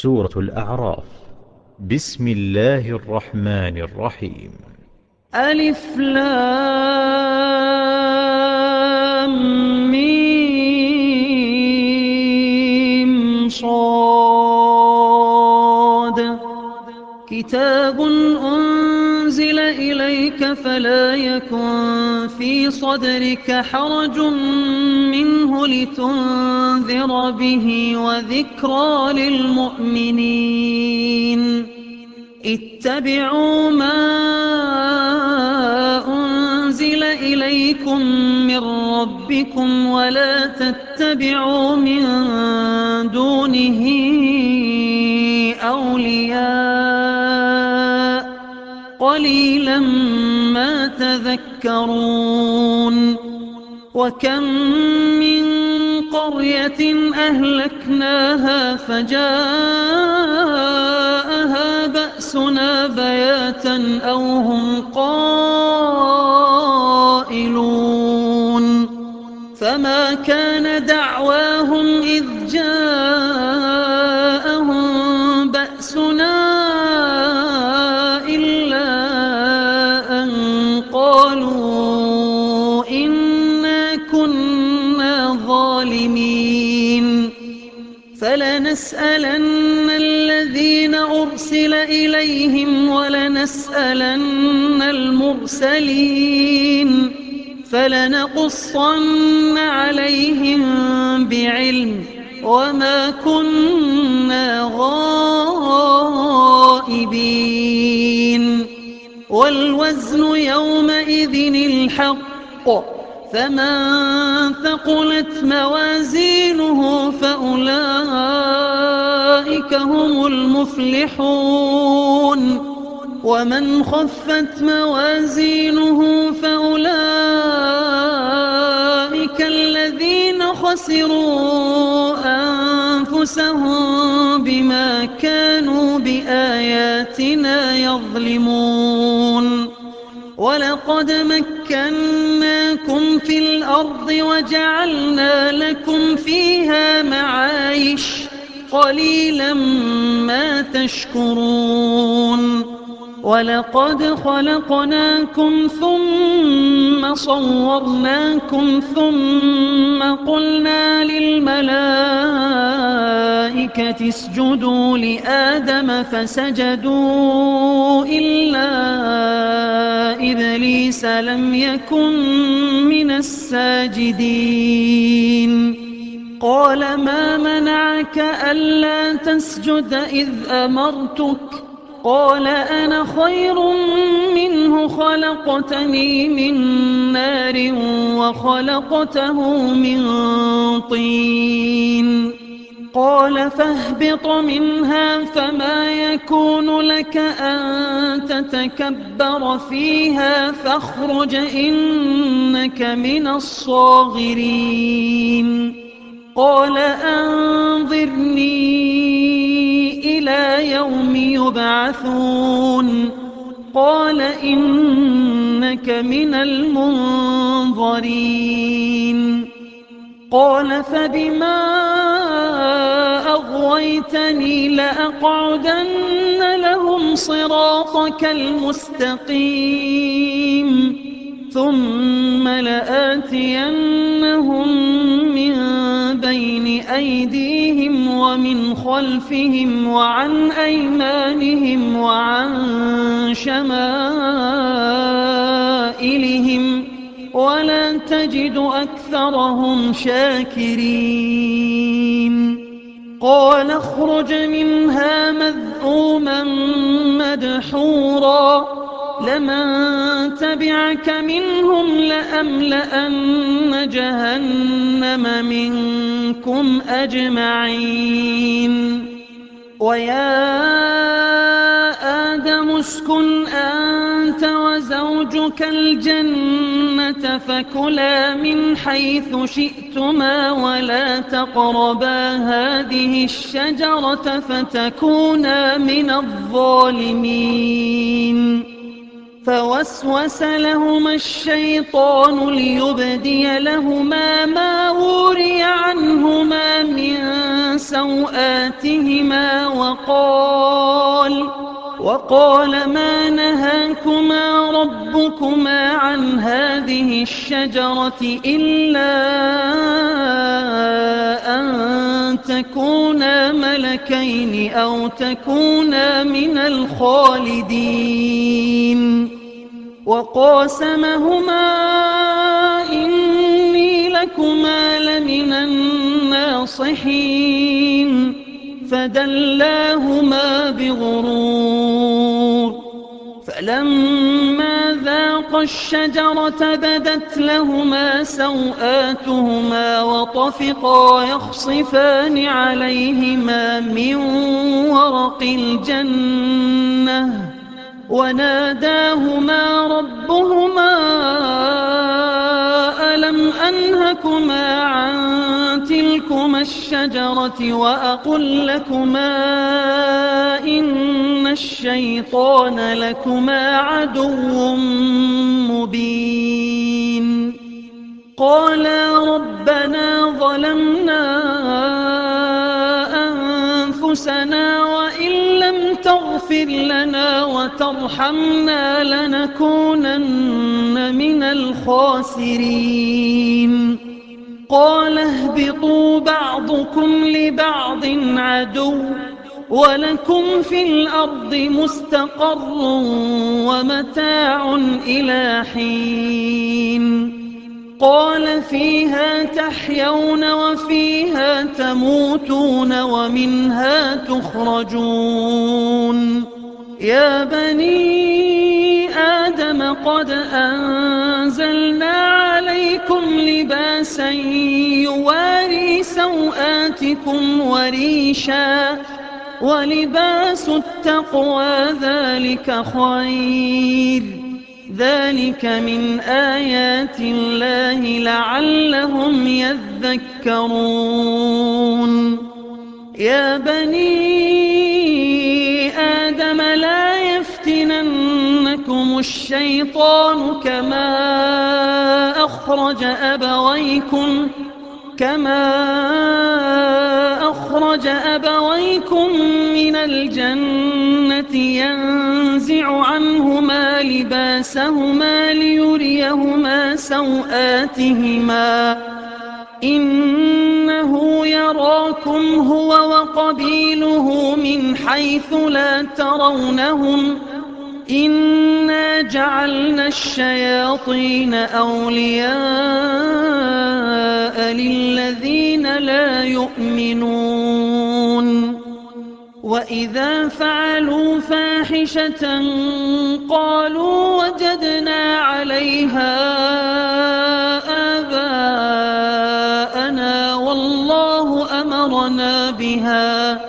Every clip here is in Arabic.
سورة الأعراف. بسم الله الرحمن الرحيم. ألف لام ميم صاد. كتاب أنزل إليك فلا يكن في صدرك حرج منه لتنذر به وذكرى للمؤمنين. اتبعوا ما أنزل إليكم من ربكم ولا تتبعوا من دونه أولياء قليلا ما تذكرون. وكم من قرية أهلكناها فجاءها بأسنا بياتا أو هم قائلون. فما كان دعواهم إذ جاءهم بأسنا إلا أن قالوا إنا كنا ظالمين. فلنسألن الذين أرسل إليهم ولنسألن المرسلين فلنقصن عليهم بعلم وما كنا غائبين. والوزن يومئذ الحق فمن ثقلت موازينه فأولئك هم المفلحون. ومن خفت موازينه فأولئك الذين خسروا أنفسهم بما كانوا بآياتنا يظلمون. ولقد مكناكم في الأرض وجعلنا لكم فيها معايش قليلا ما تشكرون. ولقد خلقناكم ثم صورناكم ثم قلنا للملائكة اسجدوا لآدم فسجدوا إلا إبليس لم يكن من الساجدين. قال ما منعك ألا تسجد إذ أمرتك؟ قال أنا خير منه خلقتني من نار وخلقته من طين. قال فاهبط منها فما يكون لك أن تتكبر فيها فاخرج إنك من الصاغرين. قال أنظرني إلى يوم يبعثون. قال إنك من المنظرين. قال فبما أغويتني لأقعدن لهم صراطك المستقيم ثم لآتينهم من بين أيديهم ومن خلفهم وعن أيمانهم وعن شمائلهم ولا تجد أكثرهم شاكرين. قال اخرج منها مذءوما مدحورا لمن تبعك منهم لأملأن جهنم منكم أجمعين. ويا آدم اسكن أنت وزوجك الجنة فكلا من حيث شئتما ولا تقربا هذه الشجرة فتكونا من الظالمين. فوسوس لهما الشيطان ليبدي لهما ما وري عنهما من سوآتهما وقال ما نهاكما ربكما عن هذه الشجرة إلا أن تكونا ملكين أو تكونا من الخالدين وقاسمهما إني لكما لمن الناصحين فدلاهما بغرور فلما ذاقا الشجرة بدت لهما سوآتهما وطفقا يخصفان عليهما من ورق الجنة وناداهما ربهما ألم أنهكما عن تلكما الشجرة وأقل لكما إن الشيطان لكما عدو مبين قالا ربنا ظلمنا أنفسنا وإن لم تغفر لنا وترحمنا لنكونن من الخاسرين قال اهبطوا بعضكم لبعض عدو ولكم في الأرض مستقر ومتاع إلى حين قال فيها تحيون وفيها تموتون ومنها تخرجون يا بني آدم قد أنزلنا عليكم لباسا يواري سوآتكم وريشا ولباس التقوى ذلك خير ذلك من آيات الله لعلهم يذكرون يا بني آدم لا يفتننكم الشيطان كما أخرج أبويكم من الجنة ينزع عنهما لباسهما ليريهما سوآتهما إنه يراكم هو وقبيله من حيث لا ترونهم إنا جعلنا الشياطين أولياء للذين لا يؤمنون وإذا فعلوا فاحشة قالوا وجدنا عليها آباءنا والله أمرنا بها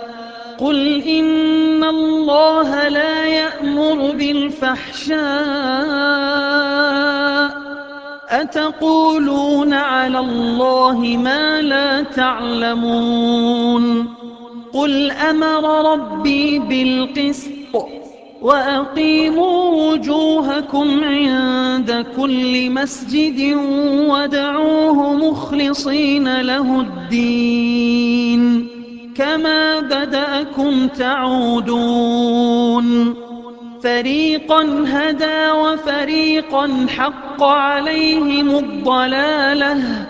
قل إن الله لا يأمر بالفحشاء أتقولون على الله ما لا تعلمون قل أمر ربي بالقسط وأقيموا وجوهكم عند كل مسجد وادعوه مخلصين له الدين كما بدأكم تعودون فريقا هدى وفريقا حق عليهم الضلالة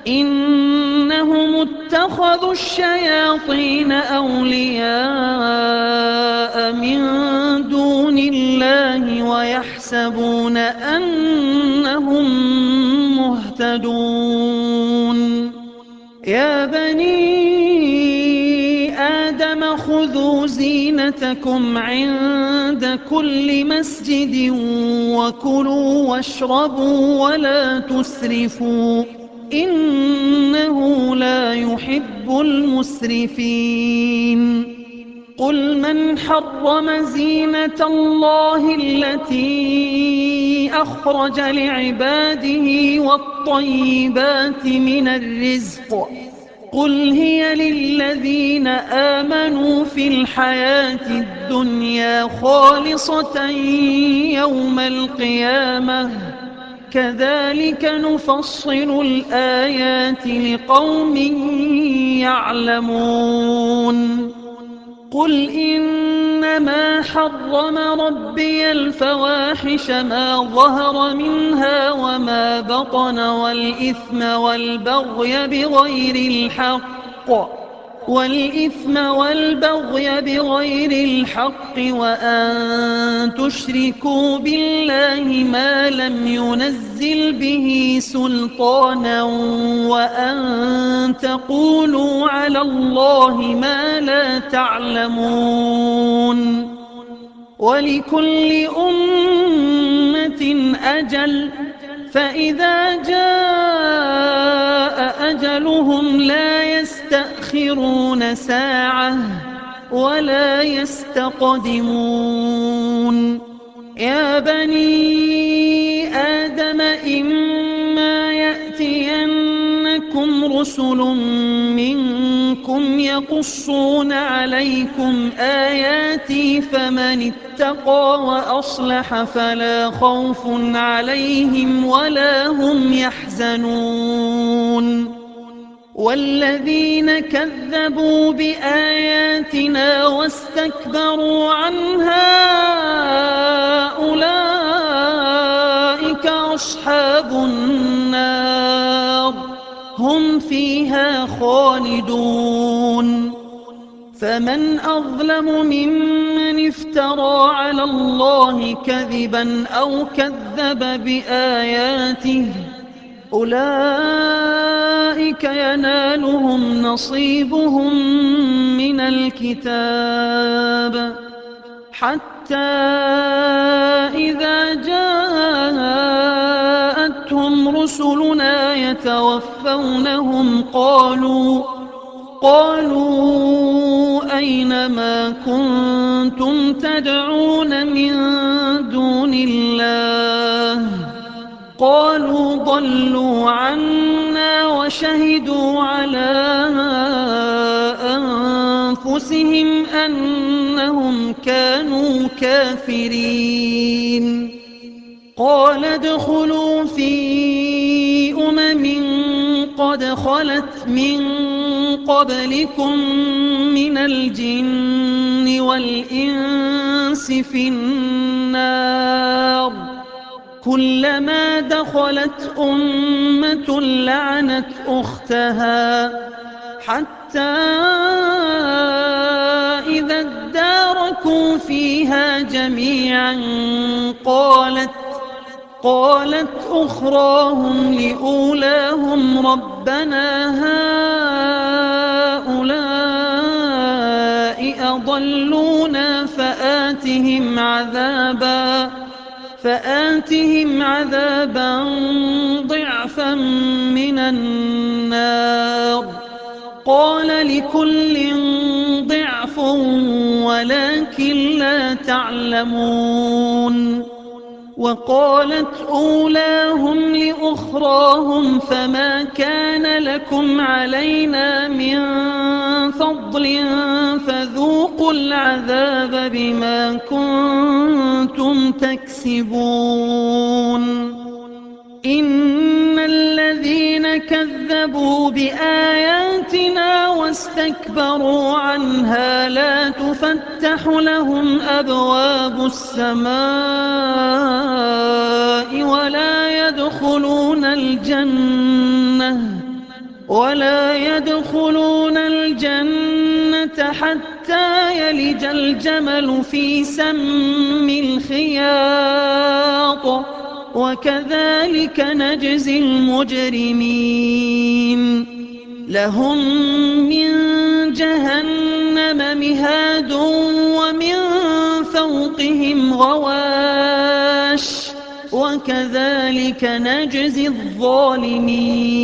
إنهم اتخذوا الشياطين أولياء من دون الله ويحسبون أنهم مهتدون يا بني آدم خذوا زينتكم عند كل مسجد وكلوا واشربوا ولا تسرفوا إنه لا يحب المسرفين قل من حرم زينة الله التي أخرج لعباده والطيبات من الرزق قل هي للذين آمنوا في الحياة الدنيا خالصة يوم القيامة كذلك نفصل الآيات لقوم يعلمون قل إنما حرم ربي الفواحش ما ظهر منها وما بطن والإثم والبغي بغير الحق وأن تشركوا بالله ما لم ينزل به سلطانا وأن تقولوا على الله ما لا تعلمون ولكل أمة أجل فإذا جاء أجلهم لا يستأخرون ساعة ولا يستقدمون يا بني آدم إما يأتينكم رسل منكم يقصون عليكم آياتي فمن اتقى وأصلح فلا خوف عليهم ولا هم يحزنون والذين كذبوا بآياتنا واستكبروا عنها أولئك أصحاب النار هم فيها خالدون فمن أظلم ممن افترى على الله كذبا أو كذب بآياته أولئك ينالهم نصيبهم من الكتاب حتى إذا جاءتهم رسلنا يتوفونهم قالوا أين ما كنتم تدعون من دون الله قالوا ضلوا عنا وشهدوا على أنفسهم أنهم كانوا كافرين قال ادخلوا في قد خلت من قبلكم من الجن والإنس في النار كلما دخلت أمة لعنت أختها حتى إذا اداركوا فيها جميعا قالت أخراهم لأولاهم ربنا هؤلاء أضلونا فآتهم عذابا ضعفا من النار قال لكل ضعف ولكن لا تعلمون وقالت أولاهم لأخراهم فما كان لكم علينا من فضل فذوقوا العذاب بما كنتم تكسبون إن الذين كذبوا بآياتنا واستكبروا عنها لا تفتح لهم أبواب السماء ولا يدخلون الجنة حتى يلج الجمل في سم الخياط وكذلك نجزي المجرمين لهم من جهنم مهاد ومن فوقهم غواش وكذلك نجزي الظالمين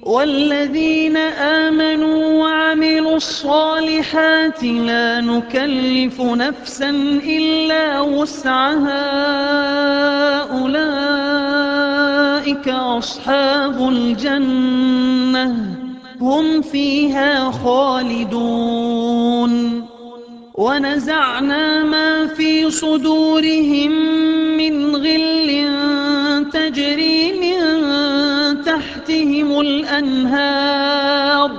والذين آمنوا وعملوا الصالحات لا نكلف نفسا إلا وسعها أولئك أصحاب الجنة هم فيها خالدون ونزعنا ما في صدورهم من غل تجري من تحتهم الأنهار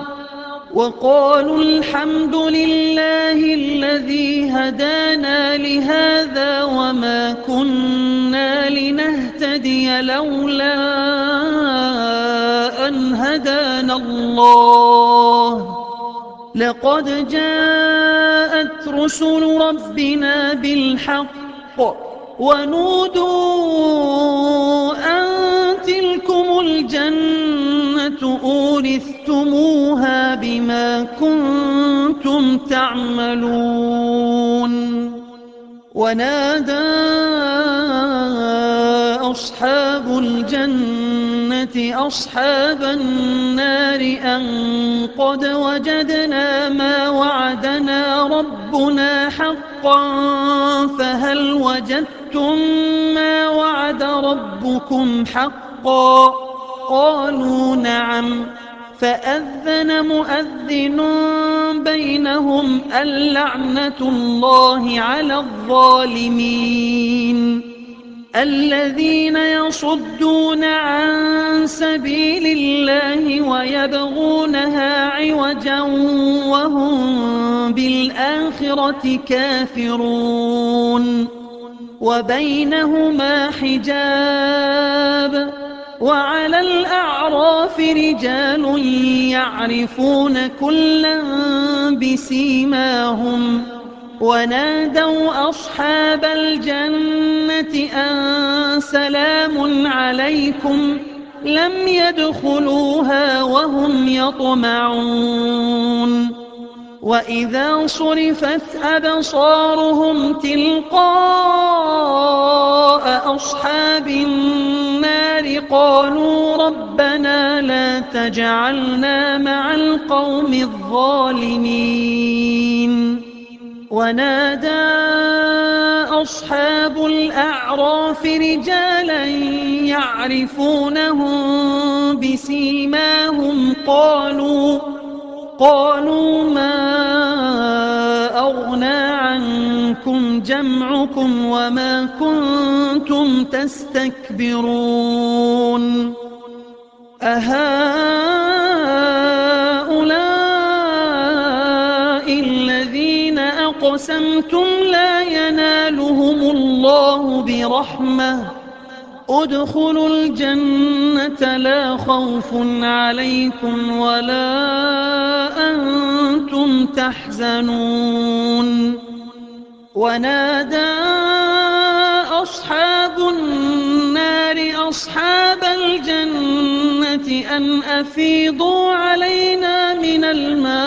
وقالوا الحمد لله الذي هدانا لهذا وما كنا لنهتدي لولا أن هدانا الله لقد جاءت رسل ربنا بالحق ونودوا أن تلكم الجنة أورثتموها بما كنتم تعملون ونادى أصحاب الجنة أصحاب النار أن قد وجدنا ما وعدنا ربنا حقا فهل وجدتم ما وعد ربكم حقا قالوا نعم فأذن مؤذن بينهم اللعنة الله على الظالمين الذين يصدون عن سبيل الله ويبغونها عوجا وهم بالآخرة كافرون وبينهما حجاب وعلى الأعراف رجال يعرفون كلا بسيماهم ونادوا أصحاب الجنة أن سلام عليكم لم يدخلوها وهم يطمعون وإذا صرفت أبصارهم تلقاء أصحاب النار قالوا ربنا لا تجعلنا مع القوم الظالمين ونادى أصحاب الأعراف رجالا يعرفونهم بسيماهم قالوا ما أغنى عنكم جمعكم وما كنتم تستكبرون أهؤلاء الذين أقسمتم لا ينالهم الله برحمة ادخلوا الجنة لا خوف عليكم ولا أنتم تحزنون ونادى أصحاب النار أصحاب الجنة أن أفيضوا علينا من الماء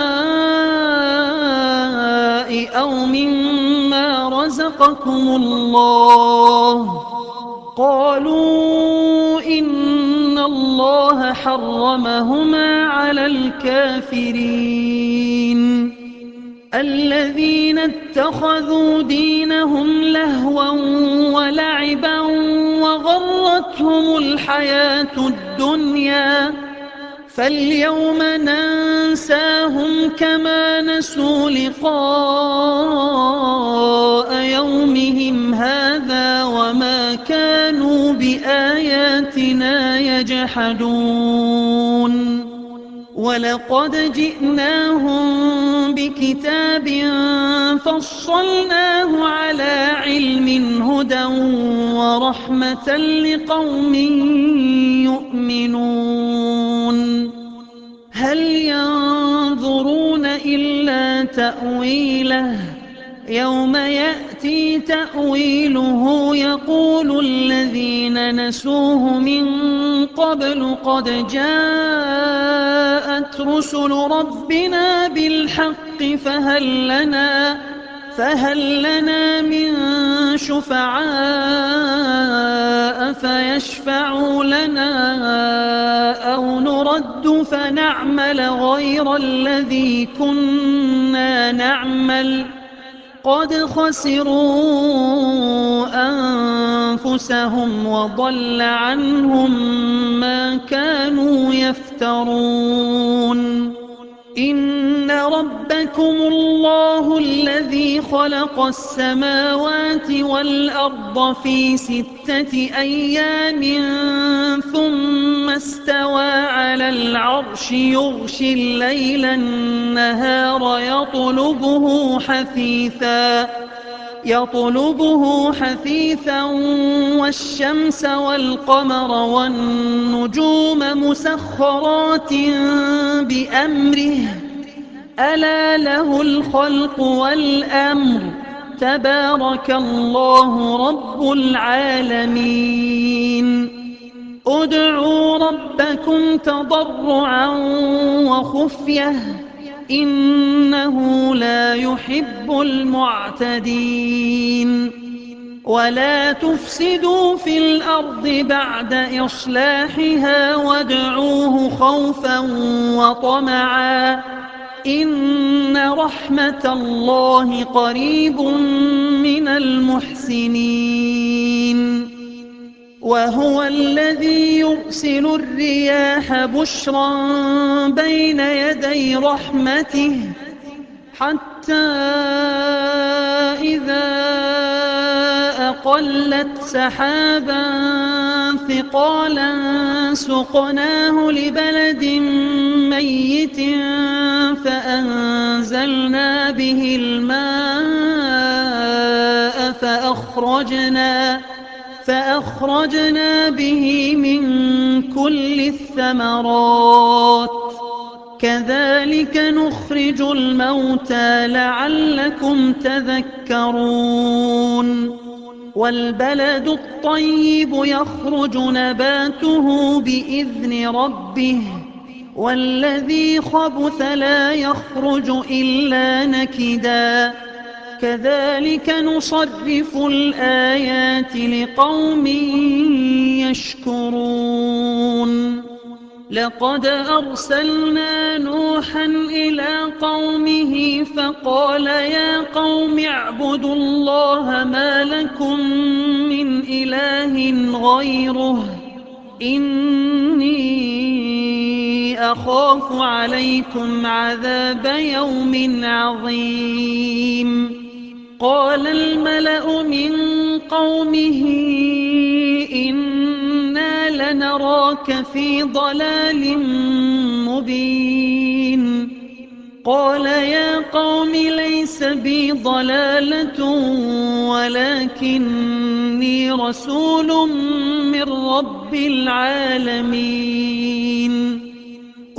أو مما رزقكم الله قالوا إن الله حرمهما على الكافرين الذين اتخذوا دينهم لهوا ولعبا وغرتهم الحياة الدنيا فاليوم ننساهم كما نسوا لقاء يومهم هذا وما كانوا بآياتنا يجحدون ولقد جئناهم بكتاب فصلناه على علم هدى ورحمة لقوم يؤمنون هل ينظرون إلا تأويله يوم يأتي تأويله يقول الذين نسوه من قبل قد جاءت رسل ربنا بالحق فهل لنا من شفعاء فيشفعوا لنا أو نرد فنعمل غير الذي كنا نعمل قد خسروا أنفسهم وضل عنهم ما كانوا يفترون إن ربكم الله الذي خلق السماوات والأرض في 6 أيام ثم استوى على العرش يغشي الليل النهار يطلبه حثيثا والشمس والقمر والنجوم مسخرات بأمره ألا له الخلق والأمر تبارك الله رب العالمين ادعوا ربكم تضرعا وخفية إنه لا يحب المعتدين ولا تفسدوا في الأرض بعد إصلاحها وادعوه خوفا وطمعا إن رحمة الله قريب من المحسنين وهو الذي يرسل الرياح بشرا بين يدي رحمته حتى إذا أقلت سحابا ثقالا سقناه لبلد ميت فأنزلنا به الماء فأخرجنا به من كل الثمرات كذلك نخرج الموتى لعلكم تذكرون والبلد الطيب يخرج نباته بإذن ربه والذي خبث لا يخرج إلا نكدا كذلك نصرف الآيات لقوم يشكرون لقد أرسلنا نوحا إلى قومه فقال يا قوم اعبدوا الله ما لكم من إله غيره إني أخاف عليكم عذاب يوم عظيم قال الملأ من قومه إنا لنراك في ضلال مبين قال يا قوم ليس بي ضلالة ولكني رسول من رب العالمين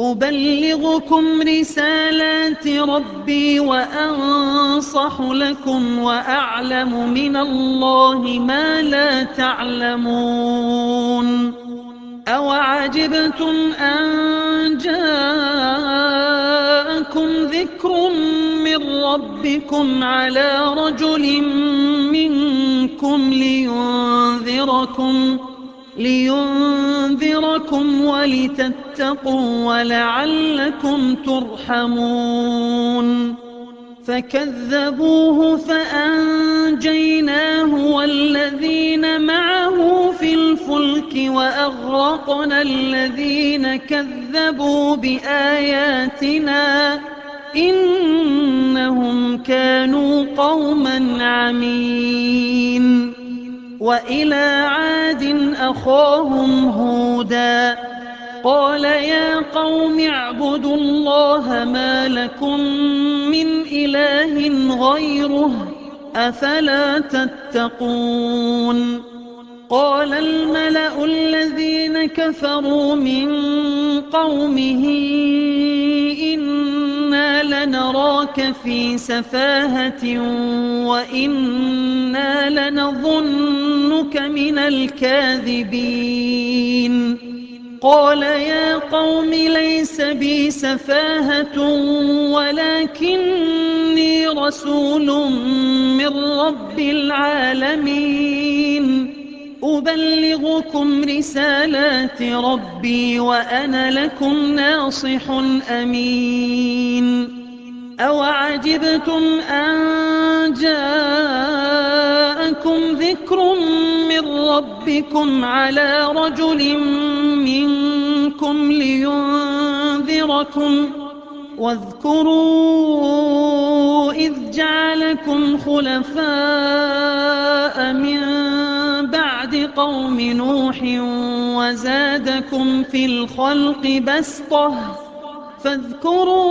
أبلغكم رسالات ربي وأنصح لكم وأعلم من الله ما لا تعلمون أوعجبتم أن جاءكم ذكر من ربكم على رجل منكم لينذركم ولتتقوا ولعلكم ترحمون فكذبوه فأنجيناه والذين معه في الفلك وأغرقنا الذين كذبوا بآياتنا إنهم كانوا قوما عمين وإلى عاد أخاهم هودا قال يا قوم اعبدوا الله ما لكم من إله غيره أفلا تتقون قال الملأ الذين كفروا من قومه إنا لنراك في سفاهة وإنا لنظنك من الكاذبين قال يا قوم ليس بي سفاهة ولكني رسول من رب العالمين أبلغكم رسالات ربي وأنا لكم ناصح أمين أوعجبتم أن جاءكم ذكر من ربكم على رجل منكم واذكروا إذ جعلكم خلفاء من بعد قوم نوح وزادكم في الخلق بسطة فاذكروا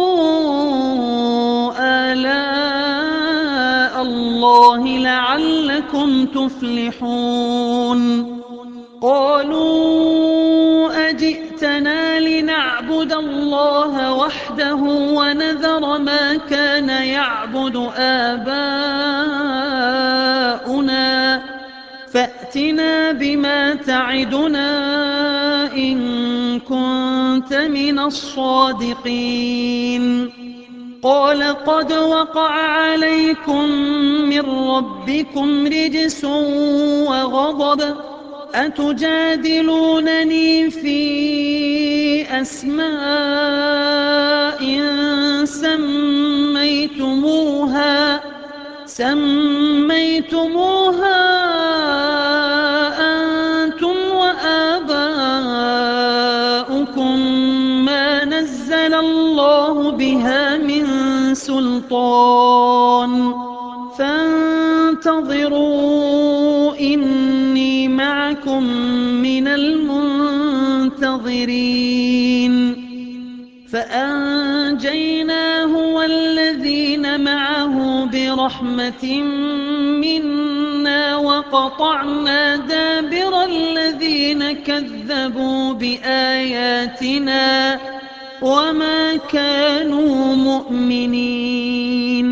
آلاء الله لعلكم تفلحون قالوا أجئتنا لنعبد الله وحده ونذر ما كان يعبد آباؤنا فأتنا بما تعدنا إن كنت من الصادقين قال قد وقع عليكم من ربكم رجس وغضب أتجادلونني في أسماء سميتموها أنتم وآباؤكم ما نزل الله بها من سلطان فانتظروا إني معكم من المنتظرين فأنجيناه والذين معه برحمة منا وقطعنا دابر الذين كذبوا بآياتنا وما كانوا مؤمنين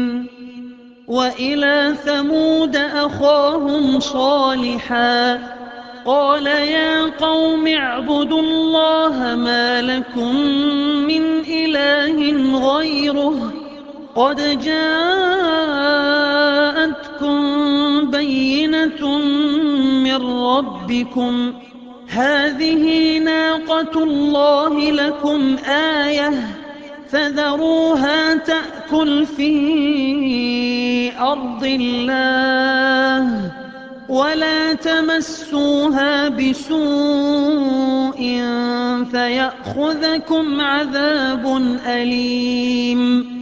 وإلى ثمود أخاهم صالحا قال يا قوم اعبدوا الله ما لكم من إله غيره قد جاءتكم بينة من ربكم هذه ناقة الله لكم آية فذروها تأكل في أرض الله ولا تمسوها بسوء فيأخذكم عذاب أليم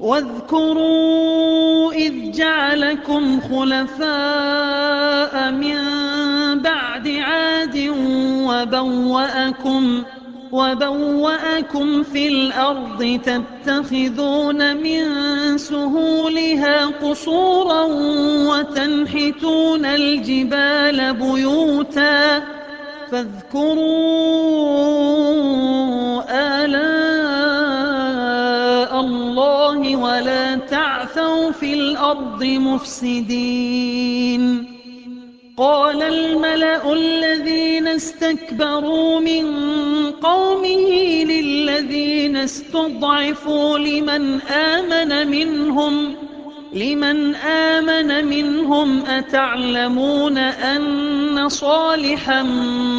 واذكروا إذ جعلكم خلفاء من بعد عاد وبوأكم في الأرض تتخذون من سهولها قصورا وتنحتون الجبال بيوتا فاذكروا آلاء الله ولا تعثوا في الأرض مفسدين قال الملأ الذين استكبروا من قومه للذين استضعفوا لمن آمن منهم أتعلمون أن صالحا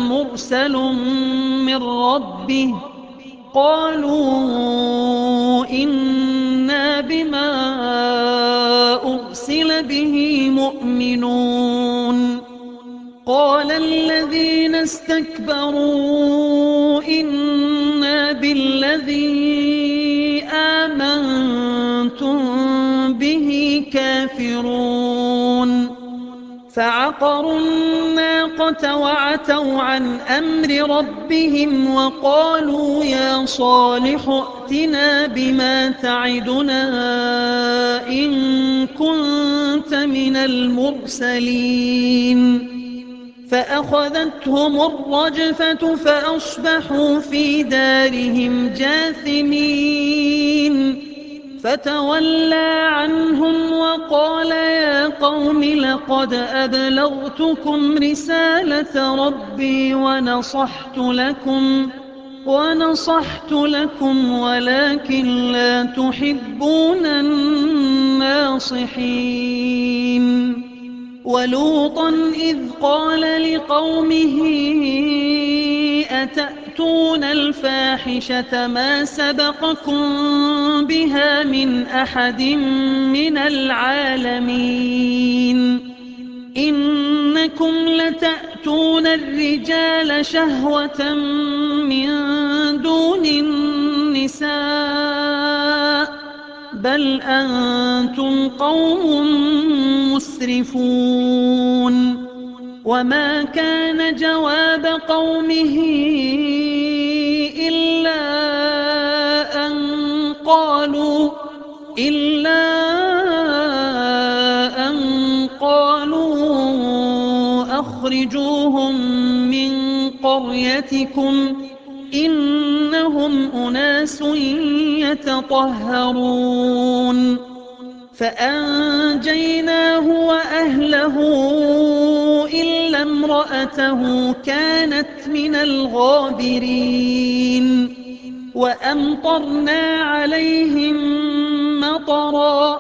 مرسل من ربه قالوا إنا بما أرسل به مؤمنون قال الذين استكبروا إنا بالذي آمنتم به كافرون فعقروا الناقة وعتوا عن أمر ربهم وقالوا يا صالح ائتنا بما تعدنا إن كنت من المرسلين فأخذتهم الرجفة فأصبحوا في دارهم جاثمين فتولى عنهم وقال يا قوم لقد أبلغتكم رسالة ربي ونصحت لكم ولكن لا تحبون الناصحين ولوطا إذ قال لقومه أتأتون الفاحشة ما سبقكم بها من أحد من العالمين إنكم لتأتون الرجال شهوة من دون النساء بل أنتم قوم مسرفون وما كان جواب قومه إلا أن قالوا أخرجوهم من قريتكم إنهم أناس يتطهرون فأنجيناه وأهله إلا امرأته كانت من الغابرين وأمطرنا عليهم مطرا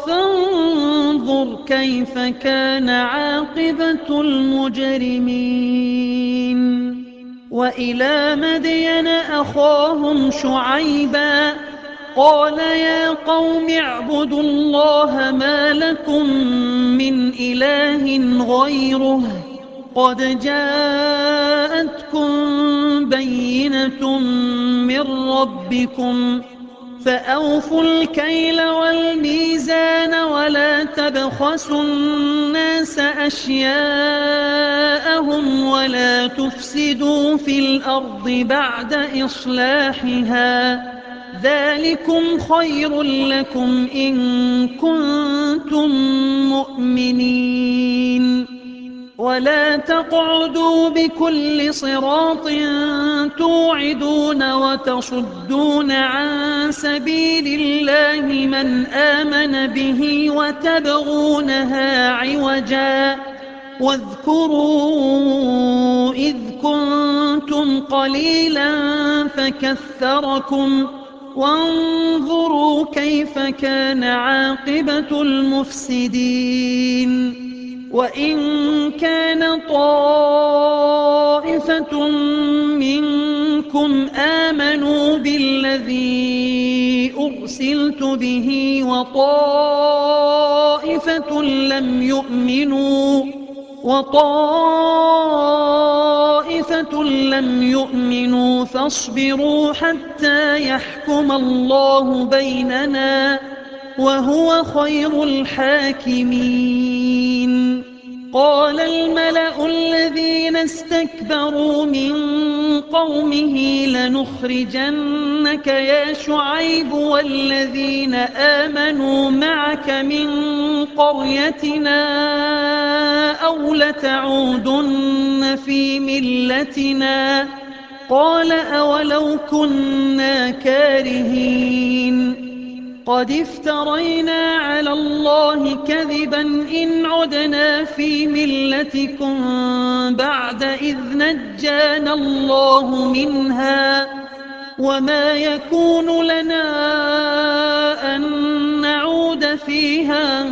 فانظر كيف كان عاقبة المجرمين وإلى مدين أخاهم شعيبا قال يا قوم اعبدوا الله ما لكم من إله غيره قد جاءتكم بينة من ربكم فأوفوا الكيل والميزان ولا تبخسوا الناس أشياءهم ولا تفسدوا في الأرض بعد إصلاحها ذلكم خير لكم إن كنتم مؤمنين ولا تقعدوا بكل صراط توعدون وتصدون عن سبيل الله من آمن به وتبغونها عوجا واذكروا إذ كنتم قليلا فكثركم وانظروا كيف كان عاقبة المفسدين وإن كان طائفة منكم آمنوا بالذي أرسلت به وطائفة لم يؤمنوا فاصبروا حتى يحكم الله بيننا وهو خير الحاكمين قال الملأ الذين استكبروا من قومه لنخرجنك يا شعيب والذين آمنوا معك من قريتنا أو لتعودن في ملتنا قال أولو كنا كارهين قد افترينا على الله كذبا إن عدنا في ملتكم بعد إذ نجانا الله منها وما يكون لنا أن نعود فيها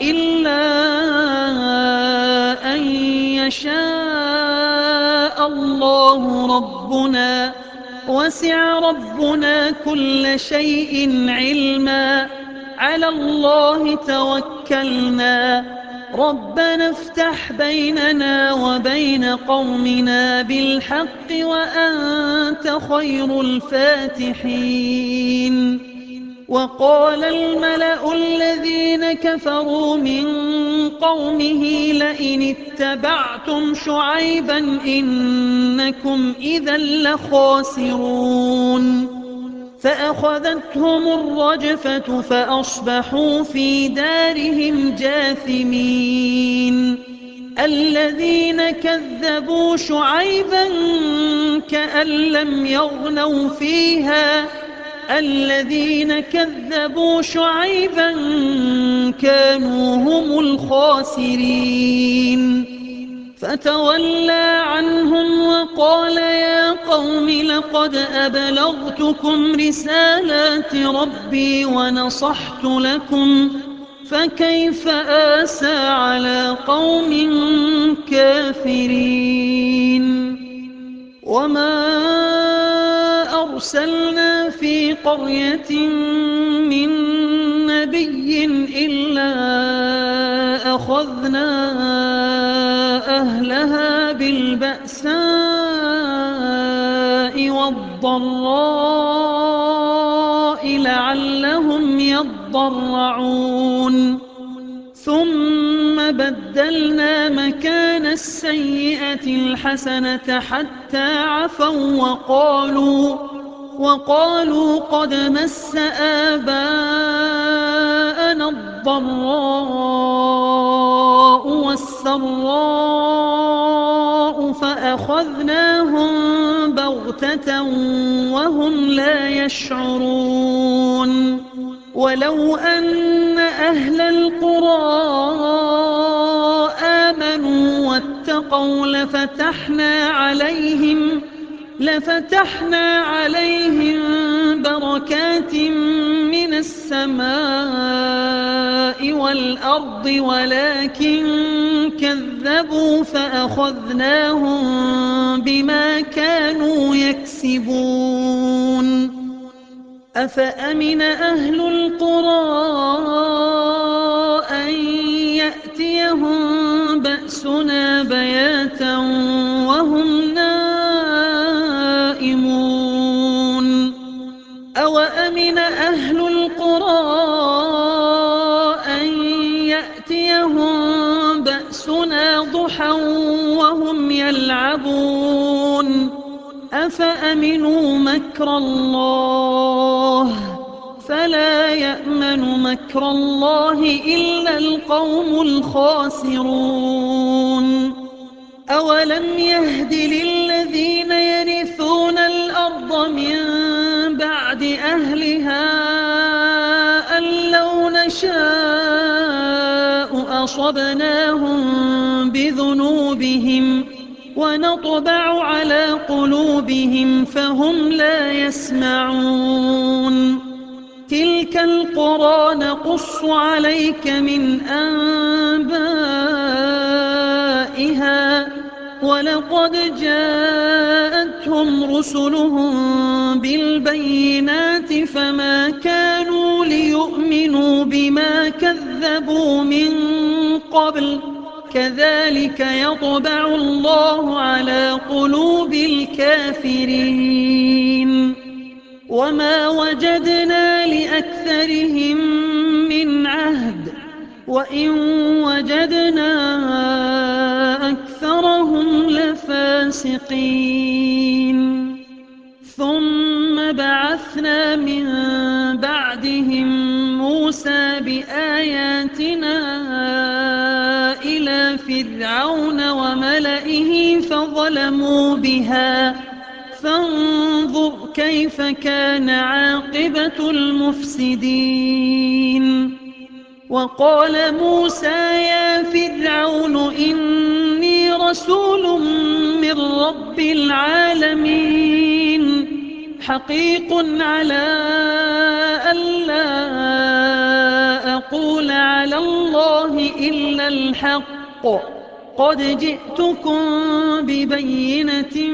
إلا أن يشاء الله ربنا وسع ربنا كل شيء علما على الله توكلنا ربنا افتح بيننا وبين قومنا بالحق وأنت خير الفاتحين وقال الملأ الذين كفروا من قومه لئن اتبعتم شعيبا إنكم إذا لخاسرون فأخذتهم الرجفة فأصبحوا في دارهم جاثمين الذين كذبوا شعيبا كأن لم يغنوا فيها الذين كذبوا شعيبا كانوا هم الخاسرين فتولى عنهم وقال يا قوم لقد أبلغتكم رسالات ربي ونصحت لكم فكيف آسى على قوم كافرين وما أرسلنا في قرية من نبي إلا أخذنا أهلها بالبأساء والضراء الضراء لعلهم يضرعون ثم بدلنا مكان السيئة الحسنة حتى عفوا وقالوا قد مس آباءنا الضراء والسراء فأخذناهم بغتة وهم لا يشعرون ولو أن أهل القرى آمنوا واتقوا لفتحنا عليهم بركات من السماء والأرض ولكن كذبوا فأخذناهم بما كانوا يكسبون أفأمن أهل القرى أن يأتيهم بأسنا بياتا وهم نائمون أوأمن أهل القرى أن يأتيهم بأسنا ضحى وهم يلعبون أفأمنوا مكر الله فلا يأمن مكر الله إلا القوم الخاسرون أولم يهد للذين يرثون الأرض من بعد أهلها أن لو نشاء أصبناهم بذنوبهم ونطبع على قلوبهم فهم لا يسمعون تلك القرى نقص عليك من أنبائها ولقد جاءتهم رسلهم بالبينات فما كانوا ليؤمنوا بما كذبوا من قبل كذلك يطبع الله على قلوب الكافرين وما وجدنا لأكثرهم من عهد وإن وجدنا أكثرهم لفاسقين ثم بعثنا من بعدهم موسى بآياتنا إلى فرعون وملئه فظلموا بها فانظر كيف كان عاقبة المفسدين وقال موسى يا فرعون إني رسول من رب العالمين حقيق على ألا أقول على الله إلا الحق قد جئتكم ببينة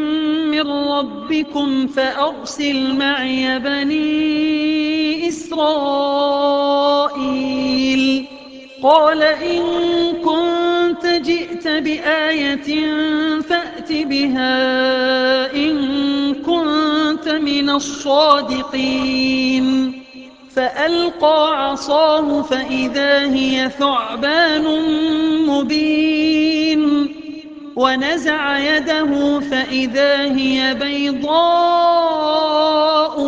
من ربكم فأرسل معي بني إسرائيل قال إن كنت جئت بآية فأت بها إن كنت من الصادقين فألقى عصاه فإذا هي ثعبان مبين ونزع يده فإذا هي بيضاء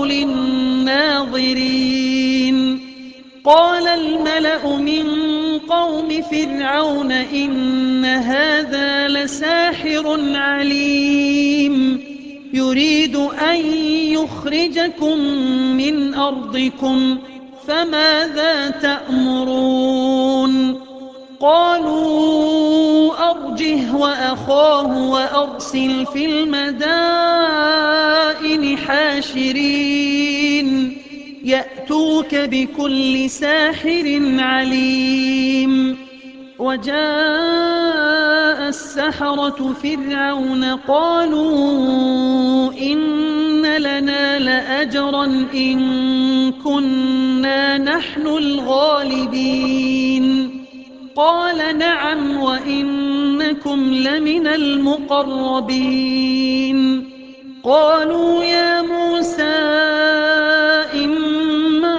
للناظرين قال الملأ من قوم فرعون إن هذا لساحر عليم يريد أن يخرجكم من أرضكم فماذا تأمرون قالوا أرجه وأخاه وأرسل في المدائن حاشرين يأتوك بكل ساحر عليم وجاء السحرة فرعون قالوا إن لنا لأجرا إن كنا نحن الغالبين قال نعم وإنكم لمن المقربين قالوا يا موسى موسى إما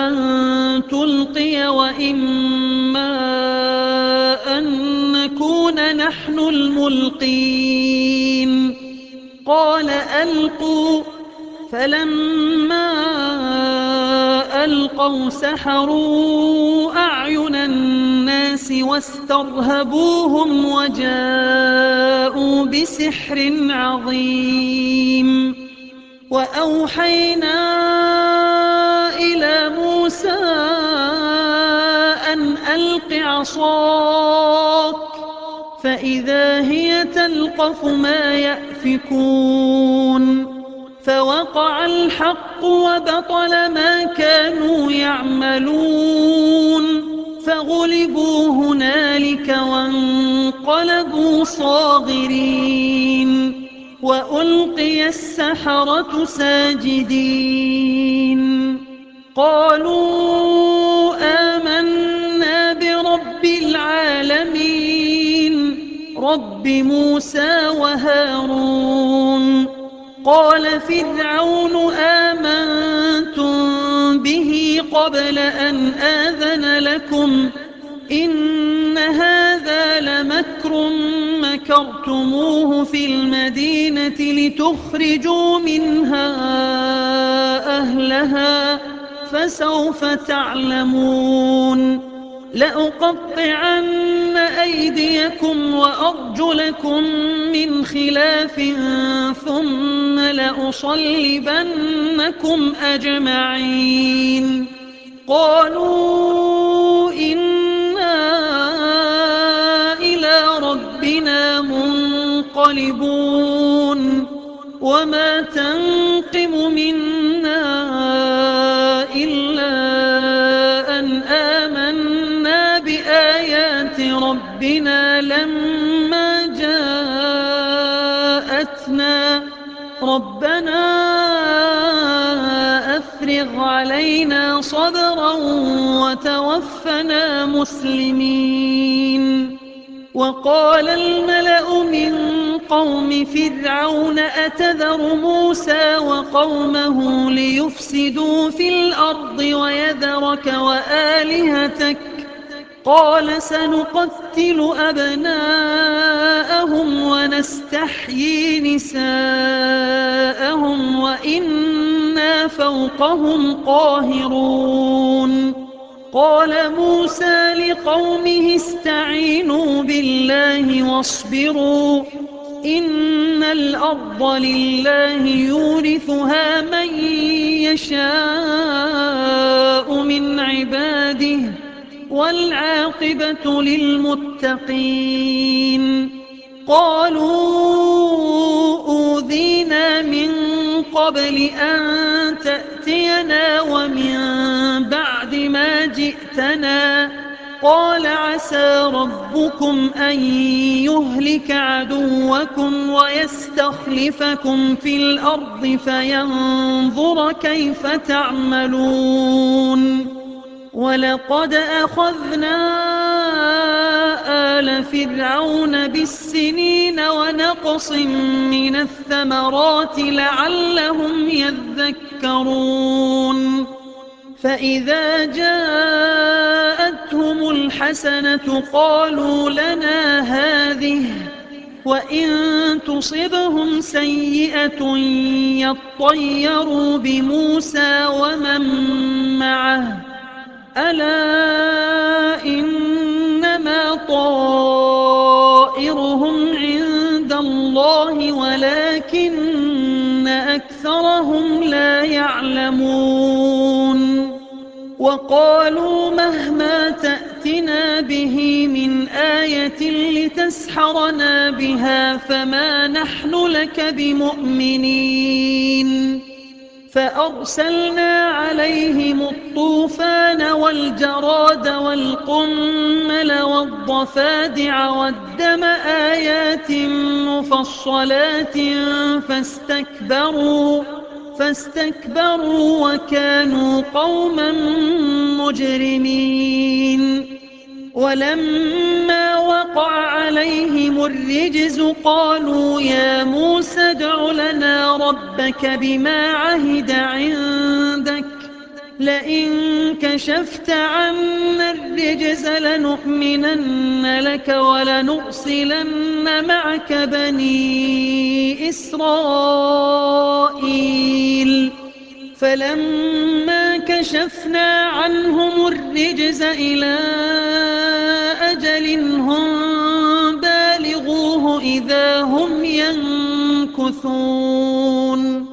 أن تلقي وإما أن نكون نحن الملقين قال ألقوا فلما ألقوا سحروا أعين الناس واسترهبوهم وجاءوا بسحر عظيم وأوحينا إلى موسى أن ألق عصاك فإذا هي تلقف ما يأفكون فوقع الحق وبطل ما كانوا يعملون فغلبوا هنالك وانقلبوا صاغرين وألقي السحرة ساجدين قالوا آمنا برب العالمين رب موسى وهارون قال فرعون آمنتم به قبل أن آذن لكم إن هذا لمكر مكرتموه في المدينة لتخرجوا منها أهلها فسوف تعلمون لأقطعن أيديكم وأرجلكم من خلاف ثم لأصلبنكم أجمعين قالوا إنا إلى ربنا منقلبون وما تنقم منا إلا أن آمنا بآيات ربنا لما جاءتنا ربنا أفرغ علينا صبرا وتوفنا مسلمين وقال الملأ من قوم فرعون أتذر موسى وقومه ليفسدوا في الأرض ويذرك وآلهتك قال سنقتل أبناءهم ونستحيي نساءهم وإنا فوقهم قاهرون قال موسى لقومه استعينوا بالله واصبروا إن الأرض لله يورثها من يشاء من عباده والعاقبة للمتقين قالوا أوذينا من قبل أن تأتينا ومن بعد ما جئتنا قال عسى ربكم أن يهلك عدوكم ويستخلفكم في الأرض فينظر كيف تعملون ولقد أخذنا آل فرعون بالسنين ونقص من الثمرات لعلهم يذكرون فإذا جاءتهم الحسنة قالوا لنا هذه وإن تصبهم سيئة يطيروا بموسى ومن معه ألا إنما طائرهم عند الله ولكن أكثرهم لا يعلمون وقالوا مهما تأتنا به من آية لتسحرنا بها فما نحن لك بمؤمنين فأرسلنا عليهم الطوفان والجراد والقمل والضفادع والدم آيات مفصلات فاستكبروا وكانوا قوما مجرمين ولما وقع عليهم الرجز قالوا يا موسى ادع لنا ربك بما عهد عندك لئن كشفت عنا الرجز لنؤمنن لك ولنرسلن معك بني إسرائيل فلما كشفنا عنهم الرجز إلى أجل هم بالغوه إذا هم ينكثون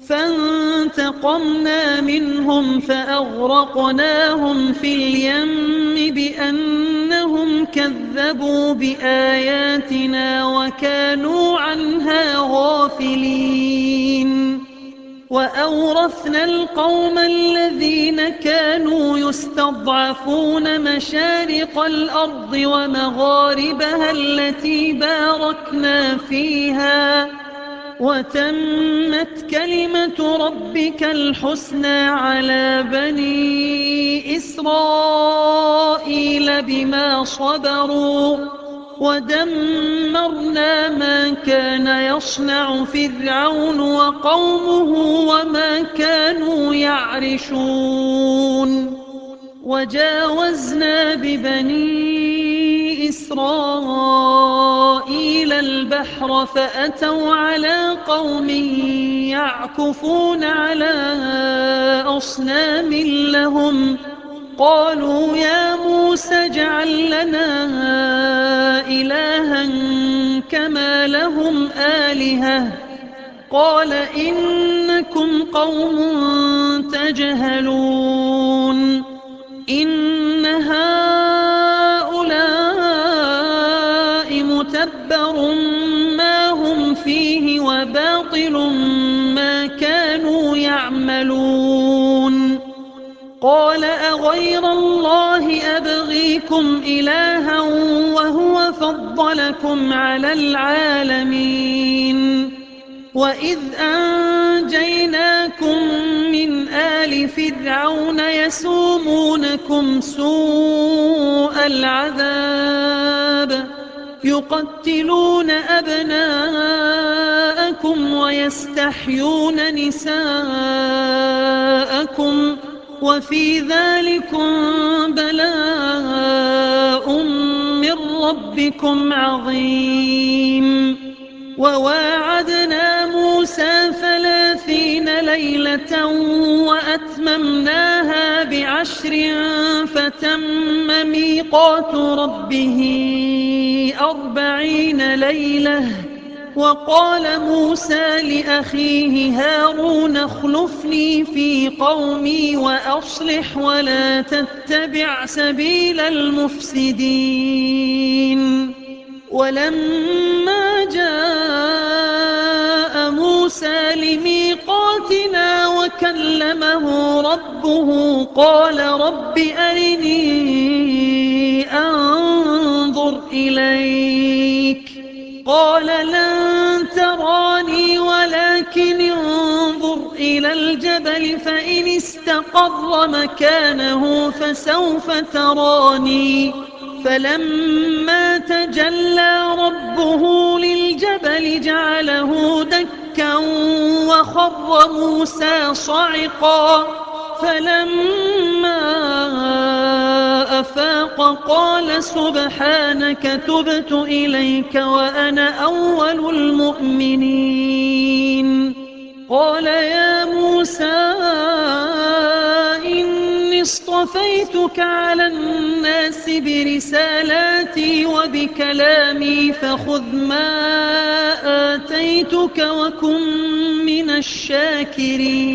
فانتقمنا منهم فأغرقناهم في اليم بأنهم كذبوا بآياتنا وكانوا عنها غافلين وأورثنا القوم الذين كانوا يستضعفون مشارق الأرض ومغاربها التي باركنا فيها وتمت كلمة ربك الحسنى على بني إسرائيل بما صبروا ودمرنا ما كان يصنع فرعون وقومه وما كانوا يعرشون وجاوزنا ببني إسرائيل البحر فأتوا على قوم يعكفون على أصنام لهم قالوا يا موسى اجعل لنا إلها كما لهم آلهة قال إنكم قوم تجهلون إن هؤلاء متبر ما هم فيه وباطل ما كانوا يعملون قال أغير الله أبغيكم إلها وهو فضلكم على العالمين وإذ أنجيناكم من آل فرعون يسومونكم سوء العذاب يقتلون أبناءكم ويستحيون نساءكم وفي ذلكم بلاء من ربكم عظيم وواعدنا موسى 30 ليلة وأتممناها ب10 فتم ميقات ربه 40 ليلة وقال موسى لأخيه هارون اخلفني في قومي وأصلح ولا تتبع سبيل المفسدين ولما جاء موسى لميقاتنا وكلمه ربه قال رب أرني أنظر إليك قال لن تراني ولكن انظر إلى الجبل فإن استقر مكانه فسوف تراني فلما تجلى ربه للجبل جعله دكا وخر موسى صعقا فلما أفاق قال سبحانك تبت إليك وأنا أول المؤمنين قال يا موسى إني اصطفيتك على الناس برسالاتي وبكلامي فخذ ما آتيتك وكن من الشاكرين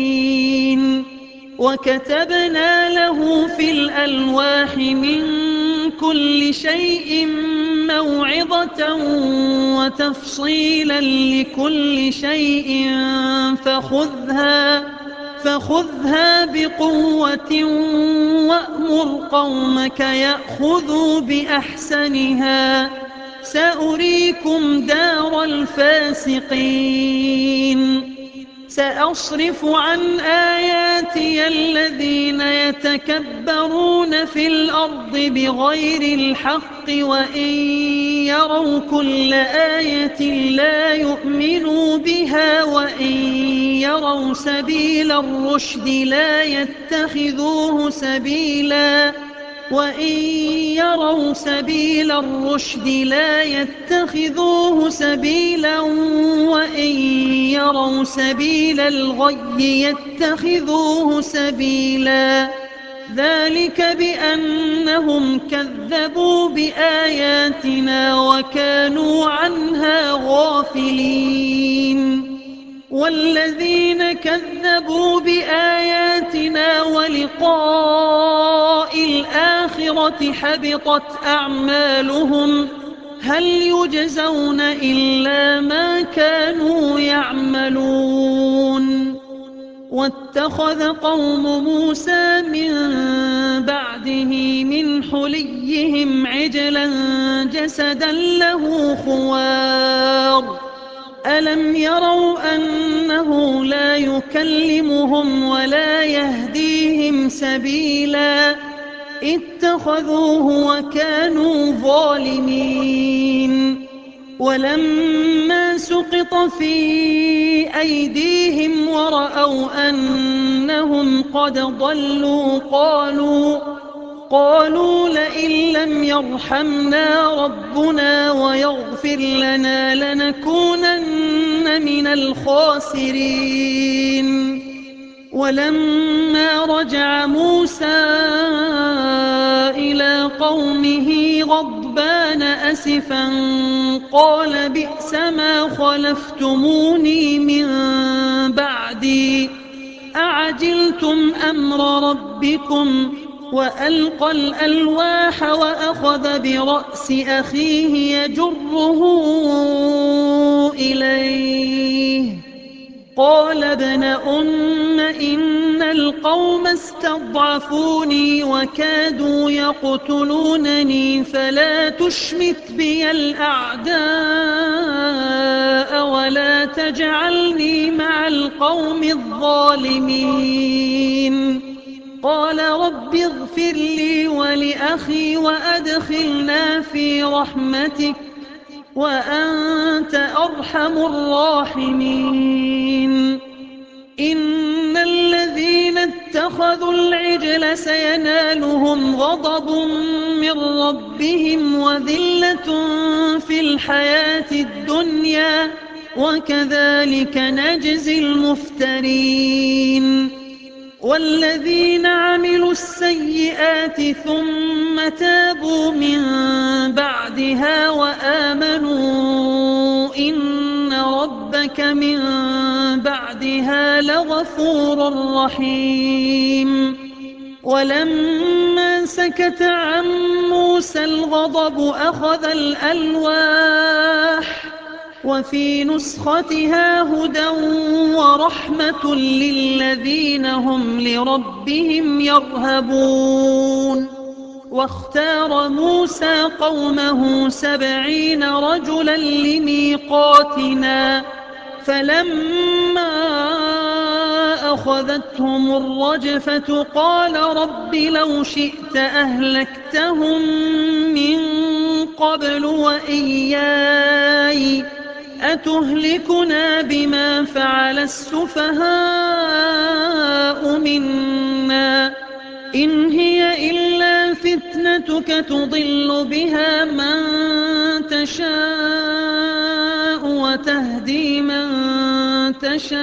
وكتبنا له في الألواح من كل شيء موعظة وتفصيلا لكل شيء فخذها بقوة وأمر قومك يأخذوا بأحسنها سأريكم دار الفاسقين سأصرف عن آياتي الذين يتكبرون في الأرض بغير الحق وإن يروا كل آية لا يؤمنوا بها وإن يروا سبيل الرشد لا يتخذوه سبيلا وإن يروا سبيل الرشد لا يتخذوه سبيلا وإن يروا سبيل الغي يتخذوه سبيلا ذلك بأنهم كذبوا بآياتنا وكانوا عنها غافلين والذين كذبوا بآياتنا ولقاء الآخرة حبطت أعمالهم هل يجزون إلا ما كانوا يعملون واتخذ قوم موسى من بعده من حليهم عجلا جسدا له خوار ألم يروا أنه لا يكلمهم ولا يهديهم سبيلا اتخذوه وكانوا ظالمين ولما سقط في أيديهم ورأوا أنهم قد ضلوا قالوا لئن لم يرحمنا ربنا ويغفر لنا لنكونن من الخاسرين ولما رجع موسى إلى قومه غضبان أسفا قال بئس ما خلفتموني من بعدي أعجلتم أمر ربكم وألقى الألواح وأخذ برأس أخيه يجره إليه قال ابن إن القوم استضعفوني وكادوا يقتلونني فلا تشمت بي الأعداء ولا تجعلني مع القوم الظالمين قال رب اغفر لي ولأخي وأدخلنا في رحمتك وأنت أرحم الراحمين إن الذين اتخذوا العجل سينالهم غضب من ربهم وذلة في الحياة الدنيا وكذلك نجزي المفترين والذين عملوا السيئات ثم تابوا من بعدها وآمنوا إن ربك من بعدها لغفور رحيم ولما سكت عن موسى الغضب أخذ الألواح وفي نسختها هدى ورحمة للذين هم لربهم يرهبون واختار موسى قومه 70 رجلا لميقاتنا فلما أخذتهم الرجفة قال رب لو شئت أهلكتهم من قبل وإياي أتهلكنا بما فعل السفهاء منا إن هي إلا فتنتك تضل بها من تشاء وتهدي من تشاء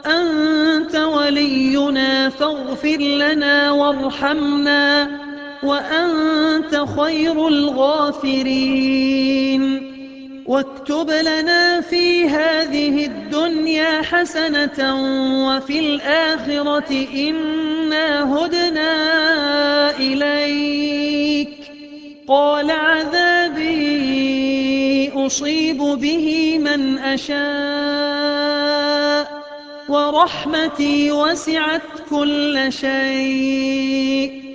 أنت ولينا فاغفر لنا وارحمنا وأنت خير الغافرين واكتب لنا في هذه الدنيا حسنة وفي الآخرة إنا هدنا إليك قال عذابي أصيب به من أشاء ورحمتي وسعت كل شيء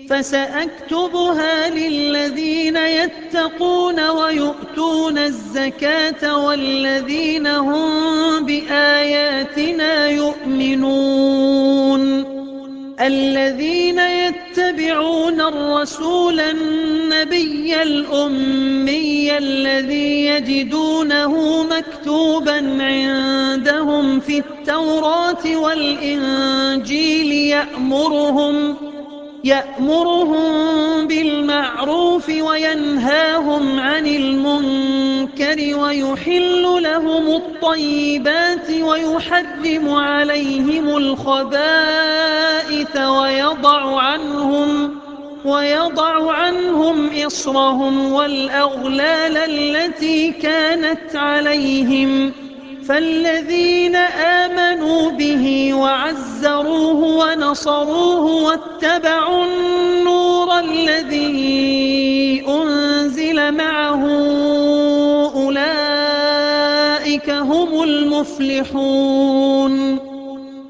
فسأكتبها للذين يتقون ويؤتون الزكاة والذين هم بآياتنا يؤمنون الذين يتبعون الرسول النبي الأمي الذي يجدونه مكتوبا عندهم في التوراة والإنجيل يأمرهم بالمعروف وينهاهم عن المنكر ويحل لهم الطيبات ويحرم عليهم الخبائث ويضع عنهم إصرهم والأغلال التي كانت عليهم فالذين آمنوا به وعزروه ونصروه واتبعوا النور الذي أنزل معه أولئك هم المفلحون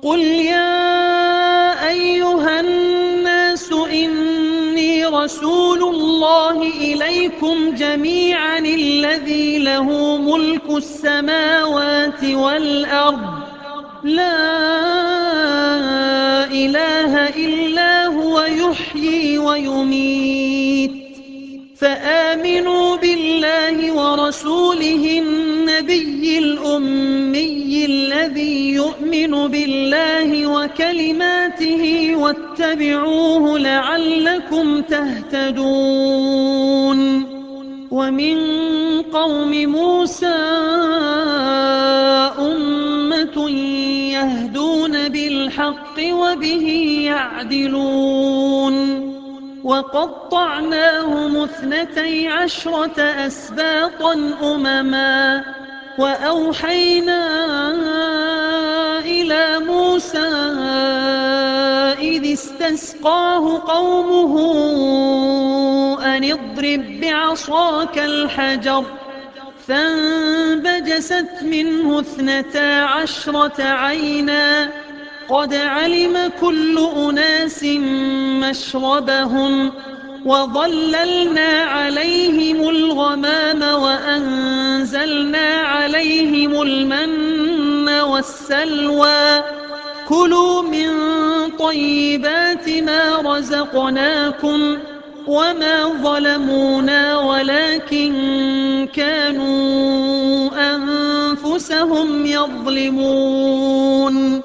قل يا أيها الناس إني رسول الله إليكم جميعا الذي له ملك السماوات والأرض لا إله إلا هو يحيي ويميت فآمنوا بالله ورسوله النبي الأمي الذي يؤمن بالله وكلماته واتبعوه لعلكم تهتدون ومن قوم موسى أمة يهدون بالحق وبه يعدلون وقطعناهم 12 أسباطا أمما وأوحينا إلى موسى إذ استسقاه قومه أن اضرب بعصاك الحجر فانبجست منه 12 عينا قد علم كل أناس مشربهم وظللنا عليهم الغمام وأنزلنا عليهم المن والسلوى كلوا من طيبات ما رزقناكم وما ظلمونا ولكن كانوا أنفسهم يظلمون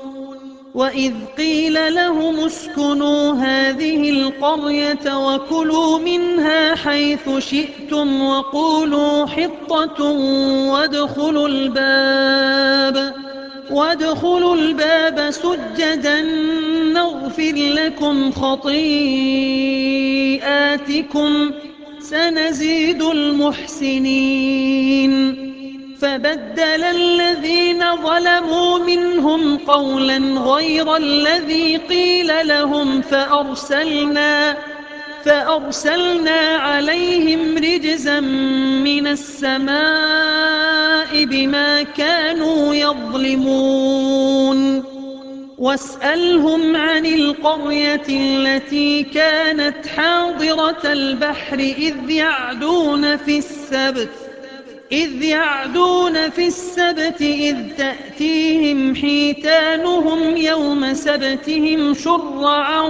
وإذ قيل لهم اسكنوا هذه القرية وكلوا منها حيث شئتم وقولوا حطة وادخلوا الباب سجدا نغفر لكم خطيئاتكم سنزيد المحسنين فبدل الذين ظلموا منهم قولا غير الذي قيل لهم فأرسلنا عليهم رجزا من السماء بما كانوا يظلمون واسألهم عن القرية التي كانت حاضرة البحر إذ يعدون في السبت إذ تأتيهم حيتانهم يوم سبتهم شرعا